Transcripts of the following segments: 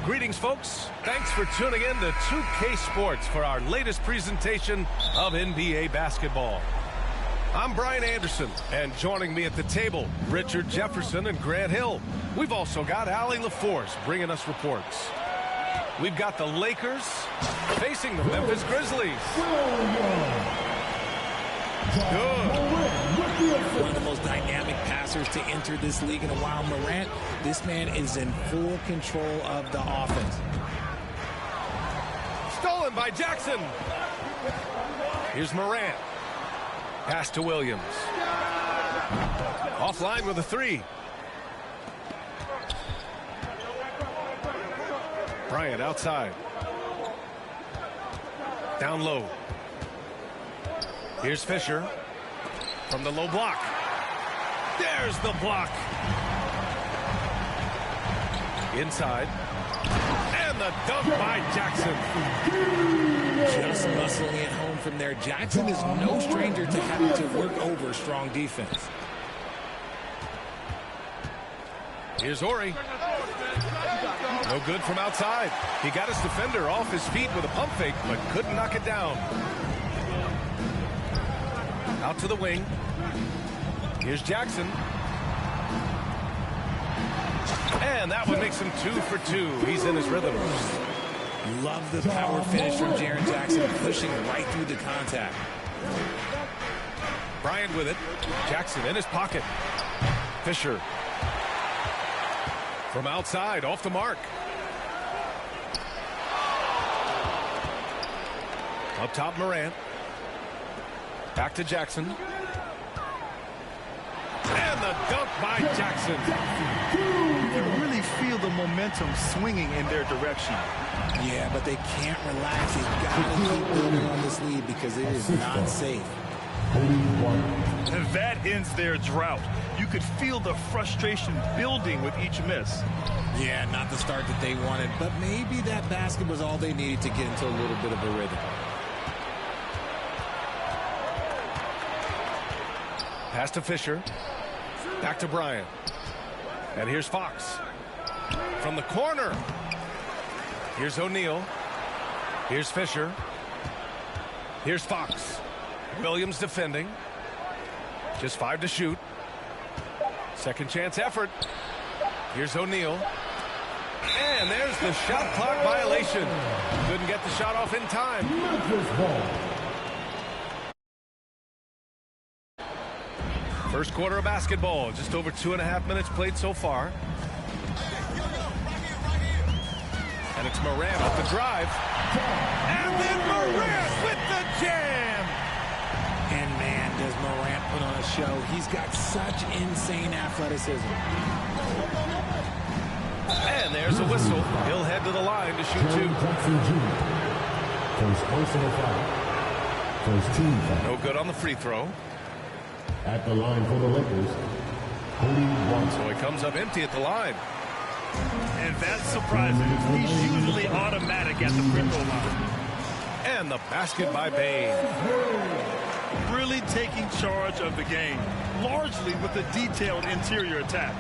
Greetings, folks. Thanks for tuning in to 2K Sports for our latest presentation of NBA basketball. I'm Brian Anderson, and joining me at the table, Richard Jefferson and Grant Hill. We've also got Allie LaForce bringing us reports. We've got the Lakers facing the Memphis Grizzlies. One of the most dynamic passers to enter this league in a while, Morant. This man is in full control of the offense. Stolen by Jackson. Here's Morant. Pass to Williams. Offline with a three. Bryant outside. Down low. Here's Fisher from the low block. There's the block. Inside. And the dunk by Jackson. Just muscling it home from there. Jackson is no stranger to having to work over strong defense. Here's Horry. No good from outside. He got his defender off his feet with a pump fake, but couldn't knock it down. Out to the wing. Here's Jackson. And that one makes him 2 for 2. He's in his rhythm. Love the power finish from Jaren Jackson, pushing right through the contact. Bryant with it. Jackson in his pocket. Fisher. From outside, off the mark. Up top, Morant. Back to Jackson. And the dunk by Jackson. You can really feel the momentum swinging in their direction. Yeah, but they can't relax. They've got to keep building on this lead because it is not safe. And that ends their drought. You could feel the frustration building with each miss. Yeah, not the start that they wanted, but maybe that basket was all they needed to get into a little bit of a rhythm. Pass to Fisher. Back to Bryant. And here's Fox. From the corner. Here's O'Neal. Here's Fisher. Here's Fox. Williams defending. Just 5 to shoot. Second chance effort. Here's O'Neal. And there's the shot clock violation. Couldn't get the shot off in time. First quarter of basketball. Just over 2.5 minutes played so far. And it's Morant off the drive. And then Morant with the jam. And man, does Morant put on a show. He's got such insane athleticism. And there's a whistle. He'll head to the line to shoot 2. First personal foul. First team foul. No good on the free throw. At the line for the Lakers, so he comes up empty at the line. And that's surprising. He's usually automatic at the free throw line. And the basket by Bain. Really taking charge of the game, largely with a detailed interior attack.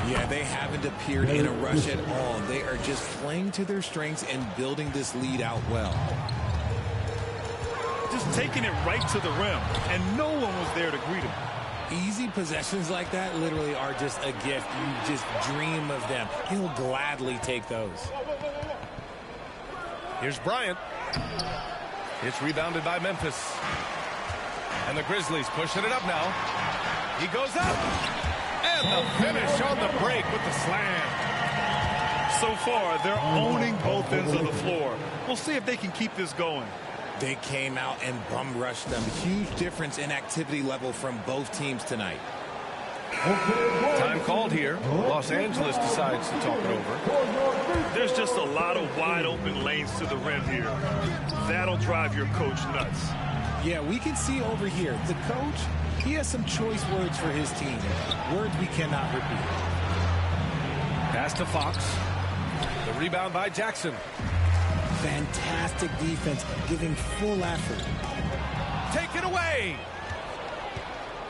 Yeah, they haven't appeared in a rush at all. They are just playing to their strengths and building this lead out well. Just taking it right to the rim, and no one was there to greet him. Easy possessions like that literally are just a gift. You just dream of them. He'll gladly take those. Here's Bryant. It's rebounded by Memphis. And the Grizzlies pushing it up now. He goes up. And the finish on the break with the slam. So far, they're owning both ends of the floor. We'll see if they can keep this going. They came out and bum rushed them. Huge difference in activity level from both teams tonight. Time called here. Los Angeles decides to talk it over. There's just a lot of wide open lanes to the rim here. That'll drive your coach nuts. Yeah, we can see over here. The coach, he has some choice words for his team. Words we cannot repeat. Pass to Fox. The rebound by Jackson. Fantastic defense, giving full effort. Take it away.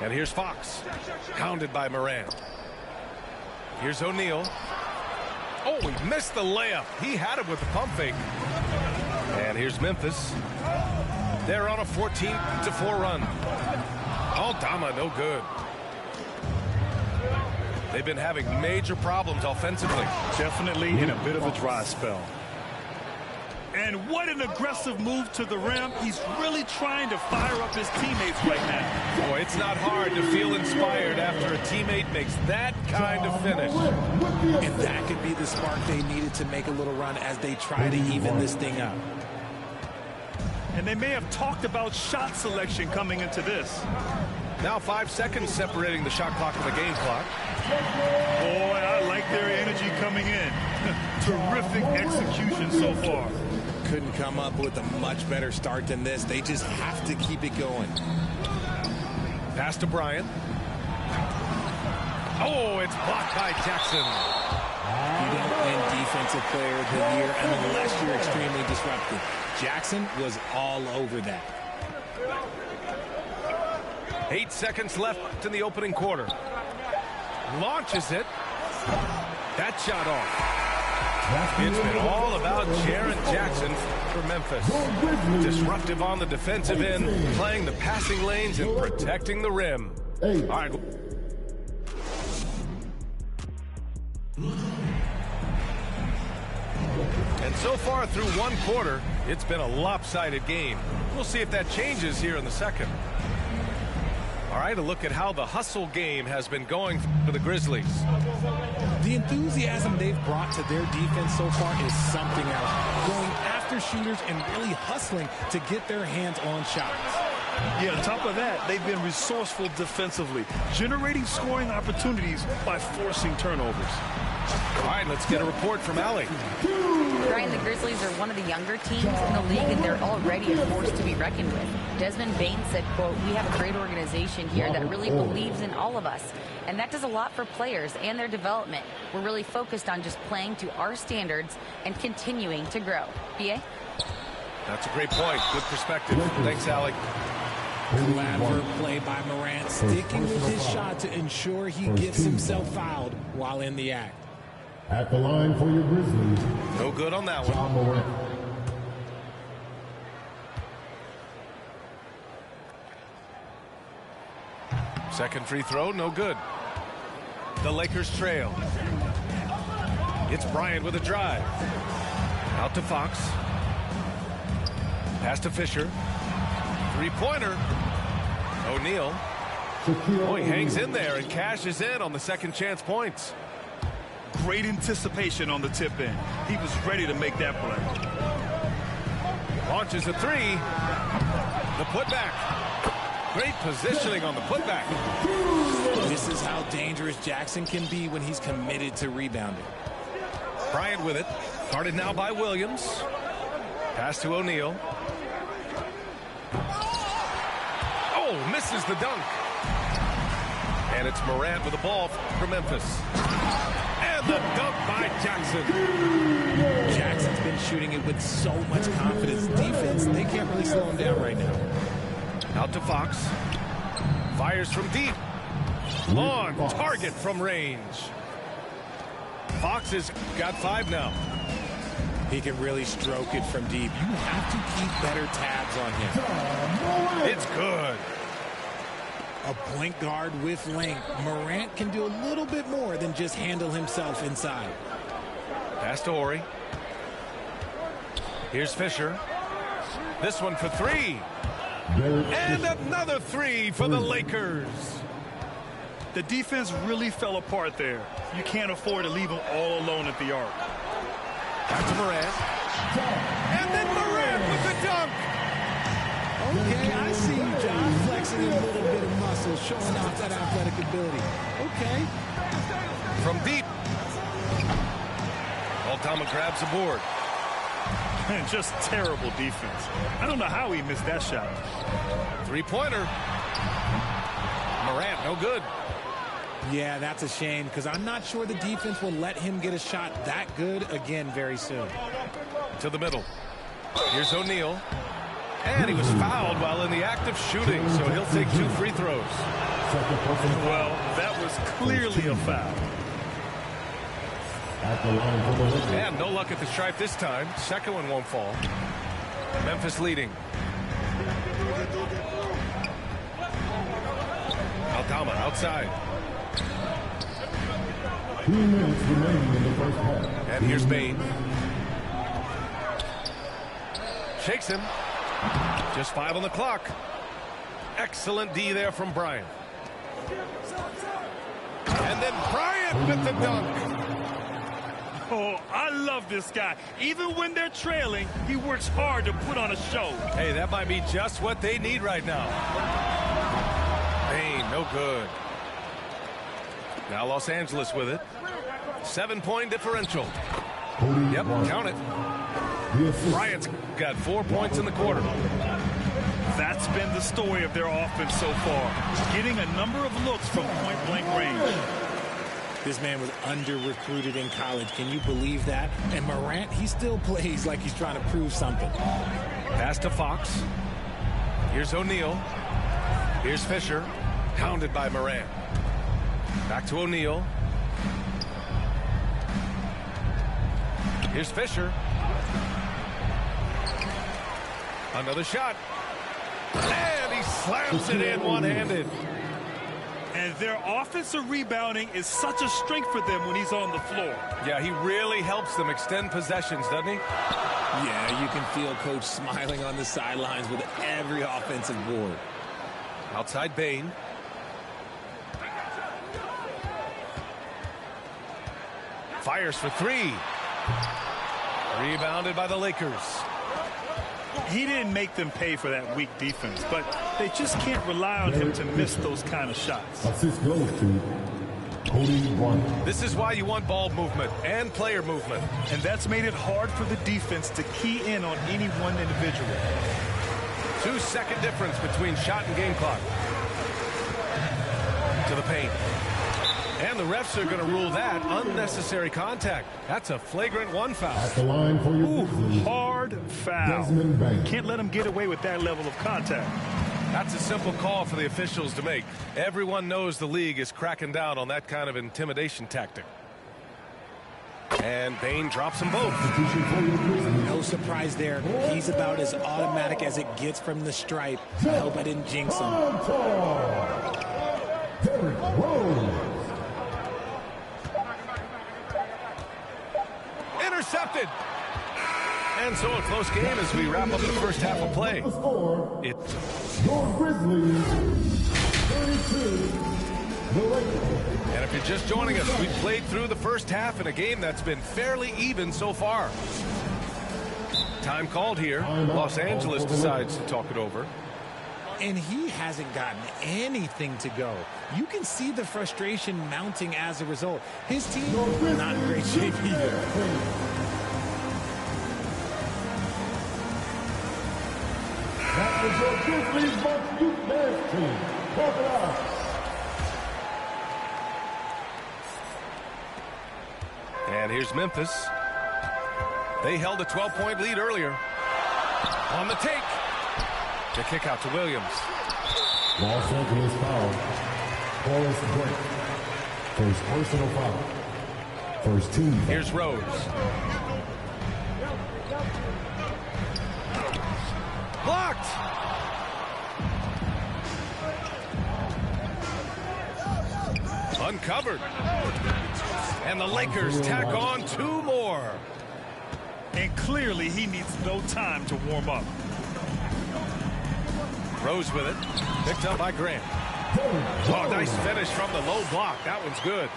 And here's Fox. Hounded by Morant. Here's O'Neal. Oh, he missed the layup. He had it with the pump fake. And here's Memphis. They're on a 14-4 run. Aldama, no good. They've been having major problems offensively. Definitely in a bit of a dry spell. And what an aggressive move to the rim. He's really trying to fire up his teammates right now. Boy, it's not hard to feel inspired after a teammate makes that kind of finish. And that could be the spark they needed to make a little run as they try to even this thing up. And they may have talked about shot selection coming into this. Now 5 seconds separating the shot clock and the game clock. Boy, I like their energy coming in. Terrific execution so far. Couldn't come up with a much better start than this. They just have to keep it going. Pass to Bryant. Oh, it's blocked by Jackson. You don't win Defensive Player of the Year unless you're extremely disruptive. Jackson was all over that. 8 seconds left in the opening quarter. Launches it. That shot off. It's been all about Jaren Jackson for Memphis. Disruptive on the defensive end, playing the passing lanes and protecting the rim. All right. And so far through one quarter, it's been a lopsided game. We'll see if that changes here in the second. All right, a look at how the hustle game has been going for the Grizzlies. The enthusiasm they've brought to their defense so far is something else. Going after shooters and really hustling to get their hands on shots. Yeah, on top of that, they've been resourceful defensively, generating scoring opportunities by forcing turnovers. All right, let's get a report from Allie. Brian, the Grizzlies are one of the younger teams in the league, and they're already a force to be reckoned with. Desmond Bain said, quote, "We have a great organization here that really believes in all of us, and that does a lot for players and their development. We're really focused on just playing to our standards and continuing to grow." BA? That's a great point. Good perspective. Thanks, Allie. Clever play by Morant, sticking with his shot to ensure he gets himself fouled while in the act. At the line for your Grizzlies. No good on that one. John Morant. Second free throw, no good. The Lakers trail. It's Bryant with a drive. Out to Fox. Pass to Fisher. Three-pointer. O'Neal. Oh, he hangs in there and cashes in on the second chance points. Great anticipation on the tip in. He was ready to make that play. Launches a three. The putback. Great positioning on the putback. This is how dangerous Jackson can be when he's committed to rebounding. Bryant with it. Guarded now by Williams. Pass to O'Neal. Oh, misses the dunk. And it's Morant with the ball for Memphis. And the dunk by Jackson. Jackson's been shooting it with so much confidence. Defense, they can't really slow him down right now. Out to Fox. Fires from deep. Long target from range. Fox has got 5 now. He can really stroke it from deep. You have to keep better tabs on him. It's good. A point guard with length. Morant can do a little bit more than just handle himself inside. Pass to Horry. Here's Fisher. This one for 3. And another 3 for the Lakers. The defense really fell apart there. You can't afford to leave them all alone at the arc. Back to Morant. And then Morant with the dunk. Okay, I see you, John, flexing a little bit of muscle, showing off that athletic ability. Okay. From deep. Aldama grabs the board. Just terrible defense. I don't know how he missed that shot. Three-pointer. Morant, no good. Yeah, that's a shame because I'm not sure the defense will let him get a shot that good again very soon. To the middle. Here's O'Neal. And he was fouled while in the act of shooting, so he'll take 2 free throws. Well, that was clearly a foul. At the line for the Lakers. And no luck at the stripe this time. Second one won't fall. Memphis leading. Aldama outside. 2 minutes remaining in the first half. And here's Bain. Shakes him. Just 5 on the clock. Excellent D there from Bryant. And then Bryant with the dunk. Oh, I love this guy. Even when they're trailing, he works hard to put on a show. Hey, that might be just what they need right now. Bain, no good. Now Los Angeles with it. 7-point differential. Yep, count it. Bryant's got 4 points in the quarter. That's been the story of their offense so far. Getting a number of looks from point-blank range. This man was under-recruited in college. Can you believe that? And Morant, he still plays like he's trying to prove something. Pass to Fox. Here's O'Neal. Here's Fisher. Hounded by Morant. Back to O'Neal. Here's Fisher. Another shot. And he slams it in one-handed. And their offensive rebounding is such a strength for them when he's on the floor. Yeah, he really helps them extend possessions, doesn't he? Yeah, you can feel Coach smiling on the sidelines with every offensive board. Outside Bain. Fires for 3. Rebounded by the Lakers. He didn't make them pay for that weak defense, but they just can't rely on him to miss those kind of shots. Assist goes to Cody Bryant. This is why you want ball movement and player movement. And that's made it hard for the defense to key in on any one individual. 2-second difference between shot and game clock. To the paint. And the refs are going to rule that unnecessary contact. That's a flagrant 1 foul. At the line for your Grizzlies. Hard foul. Desmond Bain. Can't let him get away with that level of contact. That's a simple call for the officials to make. Everyone knows the league is cracking down on that kind of intimidation tactic. And Bain drops them both. No surprise there. He's about as automatic as it gets from the stripe. I hope I didn't jinx him. Derrick Rose. Intercepted. And so a close game as we wrap up the first half of play. The score, It your Grizzlies 32, the Lakers. And if you're just joining us, we've played through the first half in a game that's been fairly even so far. Time called here. Los Angeles decides to talk it over. And he hasn't gotten anything to go. You can see the frustration mounting as a result. His team, not in great shape either. That is your Grizzlies Bucks Youth Dance Team. Talk it out. And here's Memphis. They held a 12-point lead earlier. On the take. The kick out to Williams. Los Angeles foul. Forrest Brent. First personal foul. First team foul. Here's Rose. Blocked. Uncovered. And the Lakers tack on 2 more. And clearly he needs no time to warm up. Rose with it. Picked up by Grant. Oh, nice finish from the low block. That one's good.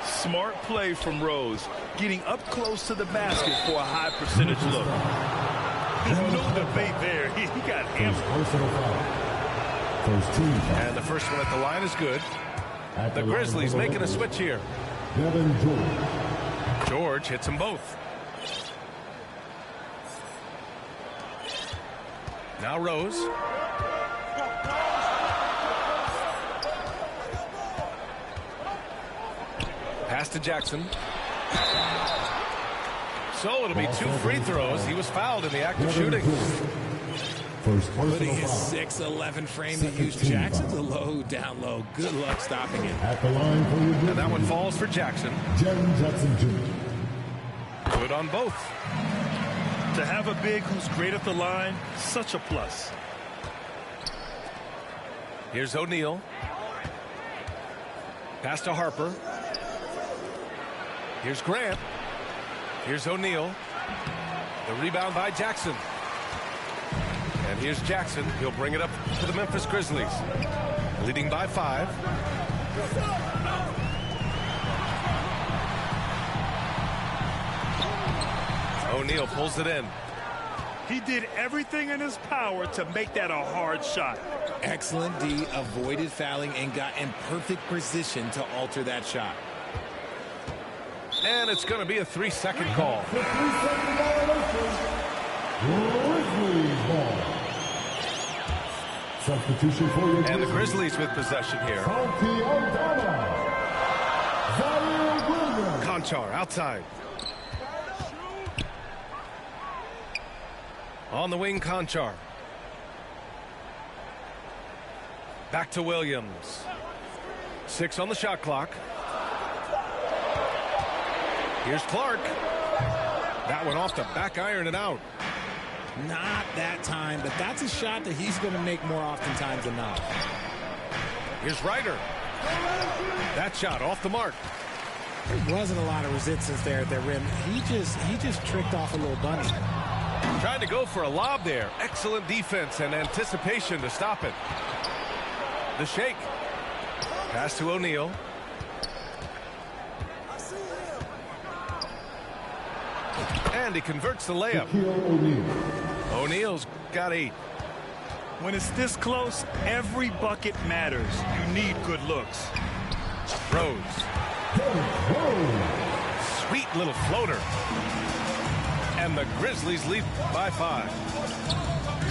Smart play from Rose, getting up close to the basket for a high percentage look. There's no debate there. He got hammered. Personal foul. First team foul. And the first one at the line is good. At The line Grizzlies for the making a Lakers, switch here. Devin George. George hits them both. Now Rose. Pass to Jackson. So it'll be 2 free throws. He was fouled in the act of shooting. First Putting personal his foul. 6'11" frame to use Jackson to low, down low. Good luck stopping it. At the line for your And that one falls for Jackson. Jaren Jackson Jr. Good on both. To have a big who's great at the line, such a plus. Here's O'Neal. Pass to Harper. Here's Grant. Here's O'Neal. The rebound by Jackson. And here's Jackson. He'll bring it up to the Memphis Grizzlies. Leading by 5. O'Neal pulls it in. He did everything in his power to make that a hard shot. Excellent D, avoided fouling and got in perfect position to alter that shot. And it's going to be a 3-second call. The 3-second violation. Grizzlies ball. Substitution for your And the Grizzlies with possession here. Santi Aldana. Zaire Williams. Conchar outside. On the wing, Conchar. Back to Williams. 6 on the shot clock. Here's Clark. That one off the back iron and out. Not that time, but that's a shot that he's going to make more oftentimes than not. Here's Ryder. That shot off the mark. There wasn't a lot of resistance there at the rim. He just tricked off a little bunny. Trying to go for a lob there. Excellent defense and anticipation to stop it. The shake. Pass to O'Neal. And he converts the layup. O'Neal's got 8. When it's this close, every bucket matters. You need good looks. Rose. Sweet little floater. And the Grizzlies lead by 5.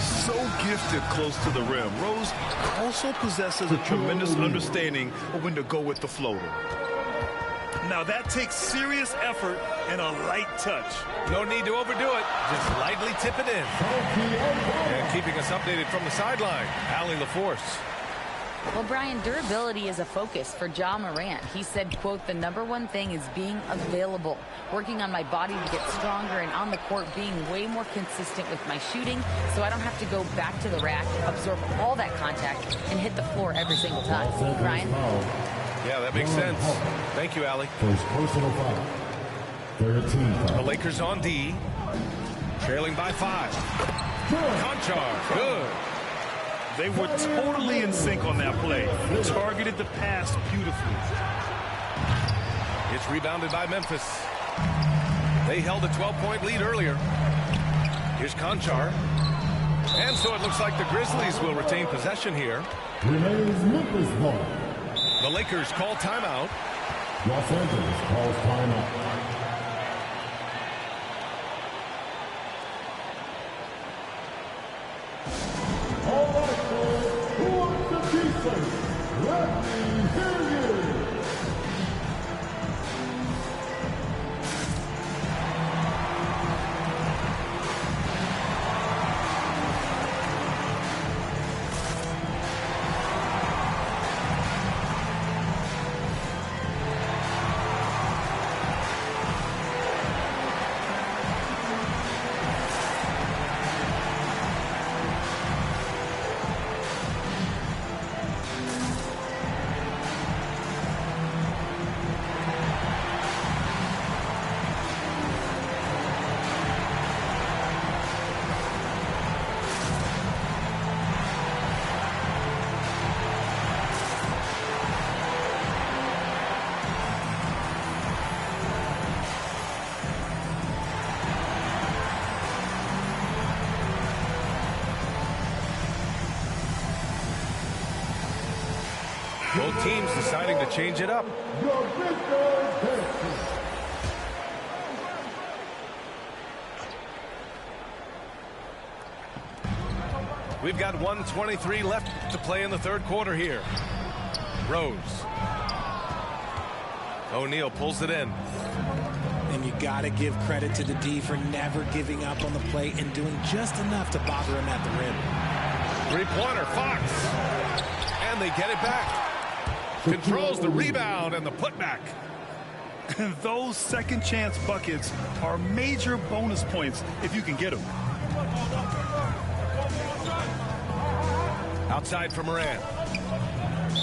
So gifted close to the rim. Rose also possesses a tremendous understanding of when to go with the floater. Now that takes serious effort and a light touch. No need to overdo it. Just lightly tip it in. And keeping us updated from the sideline, Allie LaForce. Well, Brian, durability is a focus for Ja Morant. He said, quote, "The #1 thing is being available, working on my body to get stronger, and on the court being way more consistent with my shooting so I don't have to go back to the rack, absorb all that contact, and hit the floor every single time." Brian? Yeah, that makes sense. Thank you, Allie. First personal foul. 13 The foul. Lakers on D, trailing by 5. Conchar, good. They were totally in sync on that play. Targeted the pass beautifully. It's rebounded by Memphis. They held a 12-point lead earlier. Here's Conchar. And so it looks like the Grizzlies will retain possession here. Remains Memphis ball. The Lakers call timeout. Los Angeles calls timeout. All right, fans, who wants to be safe? Let me hear you. Both teams deciding to change it up. Your big girl dancing. We've got 1:23 left to play in the third quarter here. Rose. O'Neal pulls it in. And And you got to give credit to the D for never giving up on the play and doing just enough to bother him at the rim. Three-pointer, Fox. And they get it back. Controls the rebound and the putback. And those second chance buckets are major bonus points if you can get them. Outside for Moran.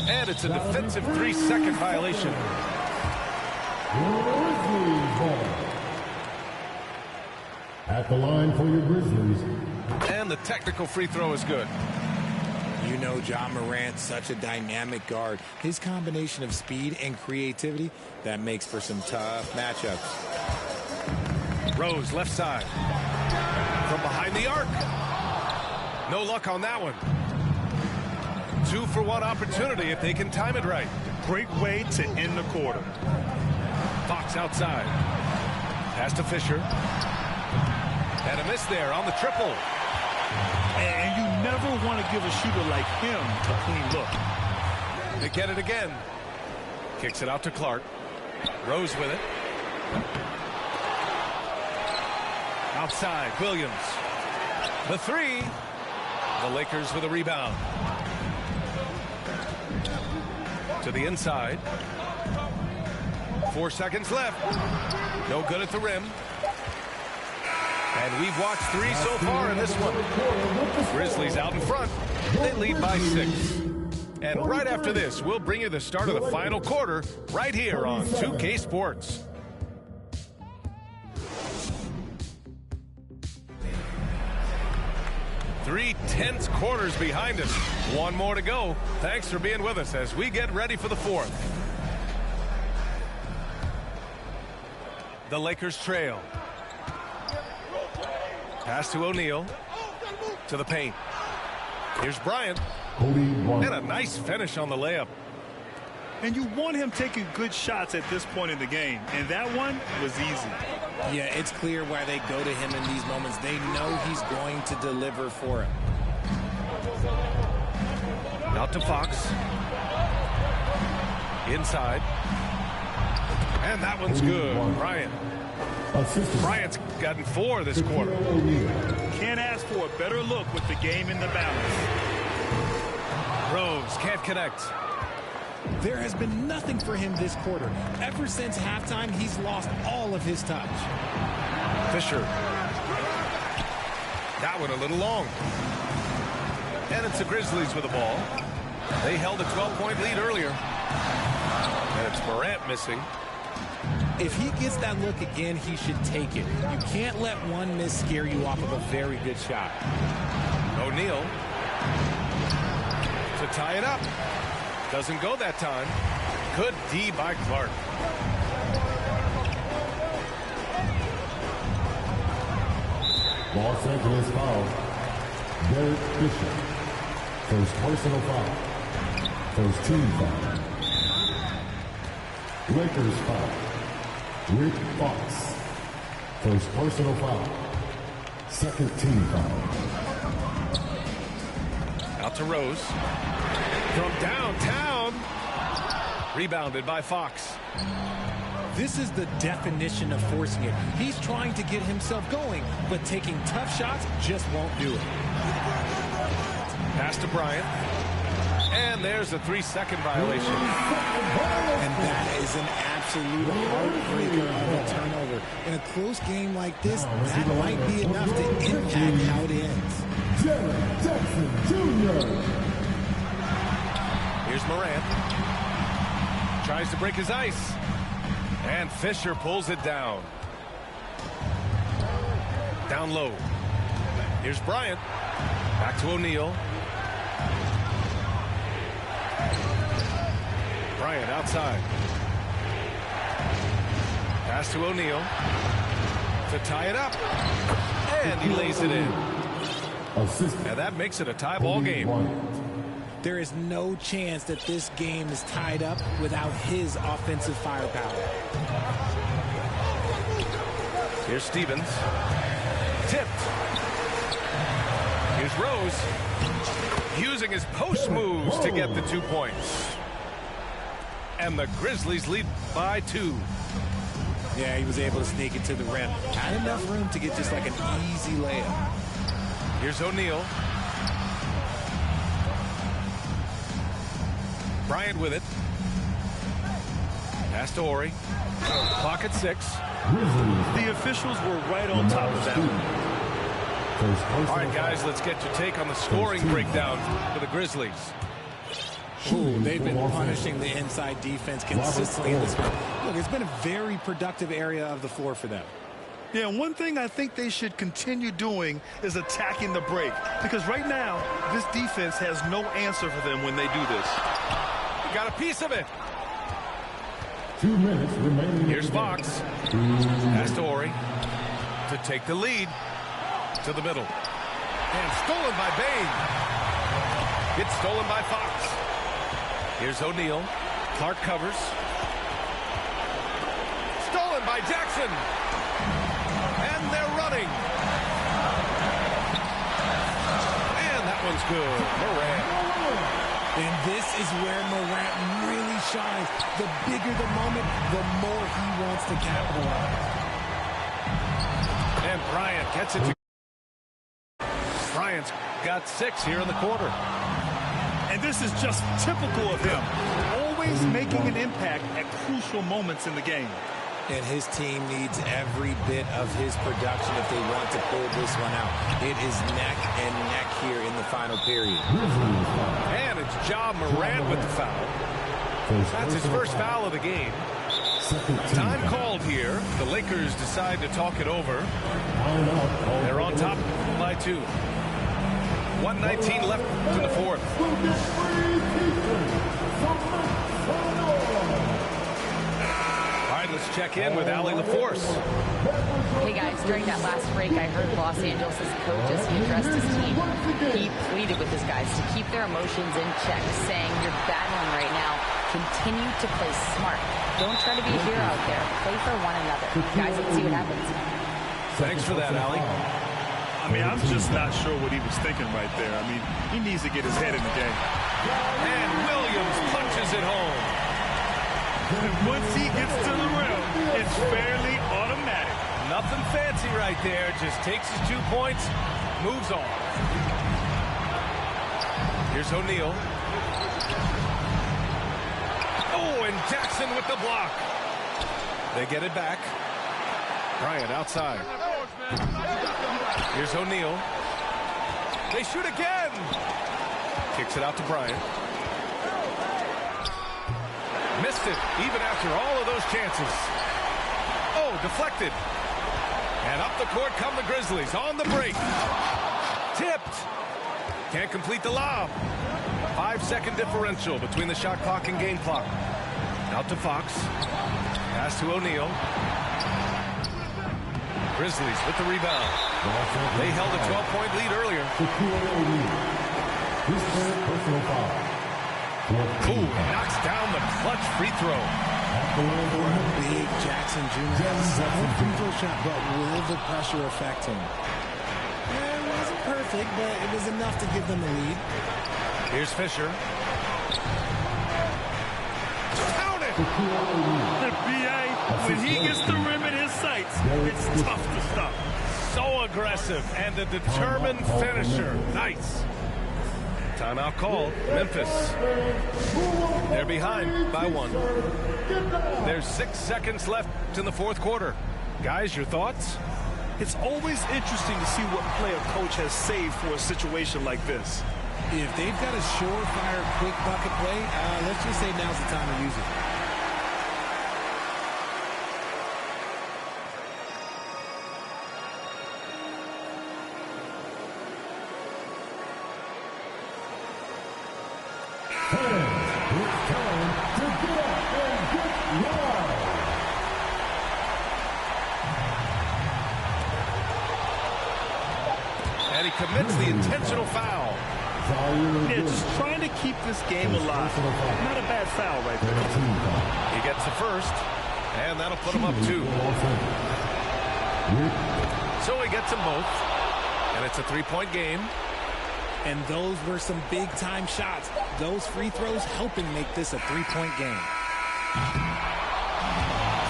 And it's a defensive 3-second violation. At the line for your Grizzlies. And the technical free throw is good. You know John Morant's such a dynamic guard. His combination of speed and creativity, that makes for some tough matchups. Rose, left side. From behind the arc. No luck on that one. 2-for-1 opportunity if they can time it right. Great way to end the quarter. Fox outside. Pass to Fisher. And a miss there on the triple. And you never want to give a shooter like him a clean look. They get it again. Kicks it out to Clark. Rose with it. Outside, Williams. The three. The Lakers with a rebound. To the inside. 4 seconds left. No good at the rim. And we've watched 3 so far in this one. Grizzlies out in front. They lead by 6. And right after this, we'll bring you the start of the final quarter right here on 2K Sports. Three tense quarters behind us. One more to go. Thanks for being with us as we get ready for the fourth. The Lakers trail. Pass to O'Neal. To the paint. Here's Bryant. And a nice finish on the layup. And you want him taking good shots at this point in the game. And that one was easy. Yeah, it's clear why they go to him in these moments. They know he's going to deliver for him. Out to Fox. Inside. And that one's good. Bryant. Bryant's gotten 4 this quarter. Can't ask for a better look with the game in the balance. Rose can't connect. There has been nothing for him this quarter. Ever since halftime, he's lost all of his touch. Fisher. That one a little long. And it's the Grizzlies with the ball. They held a 12-point lead earlier. And it's Morant missing. If he gets that look again, he should take it. You can't let one miss scare you off of a very good shot. O'Neal. To tie it up. Doesn't go that time. Good D by Clark. Los Angeles foul. Derek Fisher. First personal foul. First team foul. Lakers foul. Rick Fox. First personal foul. Second team foul. Out to Rose. From downtown. Rebounded by Fox. This is the definition of forcing it. He's trying to get himself going, but taking tough shots just won't do it. Pass to Bryant. And there's a 3-second violation. And that is an absolute heartbreaker of a turnover. In a close game like this, that might be enough to impact how it ends. Jared Jackson Jr. Here's Morant. Tries to break his ice. And Fisher pulls it down. Down low. Here's Bryant. Back to O'Neal. Bryant outside. Pass to O'Neal. To tie it up. And he lays it in. And that makes it a tie ball game. There is no chance that this game is tied up without his offensive firepower. Here's Stevens. Tipped. Here's Rose. Using his post moves to get the 2 points. And the Grizzlies lead by 2. Yeah, he was able to sneak it to the rim. Had enough room to get just like an easy layup. Here's O'Neal. Bryant with it. Pass to Ori. Clock at 6. The officials were right on top of that one. All right, guys, let's get your take on the scoring breakdown for the Grizzlies. Ooh, they've been punishing the inside defense consistently in this game. Look, it's been a very productive area of the floor for them. Yeah, one thing I think they should continue doing is attacking the break. Because right now, this defense has no answer for them when they do this. You got a piece of it. 2 minutes remaining. Here's Fox. Pass to Ori to take the lead to the middle. And stolen by Bain. Gets stolen by Fox. Here's O'Neal. Clark covers. Stolen by Jackson. And they're running. And that one's good. Morant. And this is where Morant really shines. The bigger the moment, the more he wants to capitalize. And Bryant gets it to... Bryant's got 6 here in the quarter. And this is just typical of him. Always making an impact at crucial moments in the game. And his team needs every bit of his production if they want to pull this one out. It is neck and neck here in the final period. And it's Ja Morant with the foul. That's his first foul of the game. Time called here. The Lakers decide to talk it over. They're on top by 2. 1:19 left in the fourth. All right, let's check in with Allie LaForce. Hey guys, during that last break, I heard Los Angeles' coach as he addressed his team. He pleaded with his guys to keep their emotions in check, saying, "You're battling right now. Continue to play smart. Don't try to be a hero out there. Play for one another." Guys, let's see what happens. Thanks for that, Allie. I mean, I'm just not sure what he was thinking right there. I mean, he needs to get his head in the game. And Williams punches it home. And once he gets to the rim, it's fairly automatic. Nothing fancy right there. Just takes his 2 points, moves on. Here's O'Neal. Oh, and Jackson with the block. They get it back. Bryant outside. Here's O'Neal. They shoot again. Kicks it out to Bryant. Missed it, even after all of those chances. Oh, deflected. And up the court come the Grizzlies on the break. Tipped. Can't complete the lob. 5-second differential between the shot clock and game clock. Out to Fox. Pass to O'Neal. Grizzlies with the rebound. They held a 12-point lead earlier. Ooh, knocks down the clutch free throw. Big Jackson Jr. has a free throw shot, but will the pressure affect him? It wasn't perfect, but it was enough to give them the lead. Here's Fisher. Count it! The BA, when he gets the rim in his sights, it's tough to stop. So aggressive and a determined finisher. Nice. Timeout called. Memphis. They're behind by 1. There's 6 seconds left in the fourth quarter. Guys, your thoughts? It's always interesting to see what play a coach has saved for a situation like this. If they've got a surefire, quick bucket play, let's just say now's the time to use it. And he commits the intentional foul. Yeah, just trying to keep this game alive. Not a bad foul right there. He gets the first, and that'll put him up 2. So he gets them both, and it's a 3-point game. And those were some big-time shots. Those free throws helping make this a 3-point game.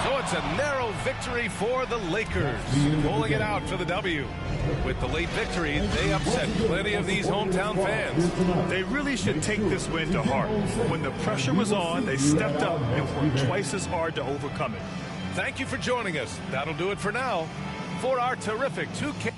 So it's It's a narrow victory for the Lakers, pulling it out for the W. With the late victory, they upset plenty of these hometown fans. They really should take this win to heart. When the pressure was on, they stepped up and worked twice as hard to overcome it. Thank you for joining us. That'll do it for now. For our terrific 2K...